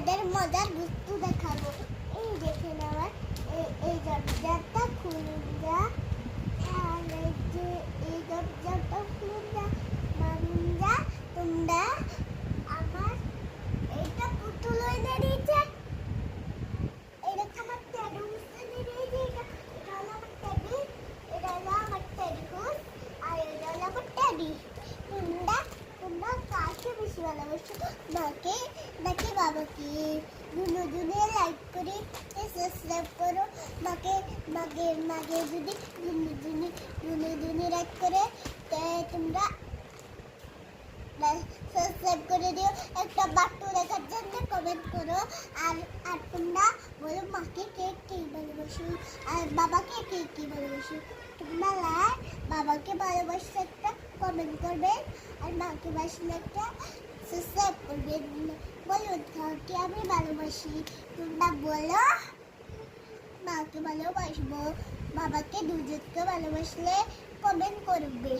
আপনাদের মজার বস্তু দেখাবো। এই দেখেন আমার এই দরজাটা খুলুন যা, আর এই যে এই দরজাটা খুলুন যা, মানুন যা তোমরা আমার এইটা পুতুল এনে দিয়েছে। এটা আমার টেডি এনে দিয়েছে। এটা হলো আমার টেডি, এটা হলো আমার টেডি হুস, আর এটা হলো আমার টেডি। তোমরা তোমরা কাকে বেশি ভালোবাসো, মাকে নাকি বাবাকে? দুজনে লাইক করে সাবস্ক্রাইব করো। মাকে মাকে মাকে যদি দুজনে লাইক করে তোমরা সাবস্ক্রাইব করে দিও। একটা বাট্টু দেখার জন্য কমেন্ট করো। আর আর তোমরা বলো মাকে কে কে ভালোবাসো আর বাবাকে কে কে ভালোবাসো। তোমরা বাবাকে ভালোবাসলে একটা কমেন্ট করবে, আর মাকে বাসলে একটা সাবস্ক্রাইব করবে। বলো কাকে আমি ভালোবাসি। তোমরা বলো মাকে ভালোবাসবো, বাবাকে দুজনকে ভালোবাসলে কমেন্ট করবে।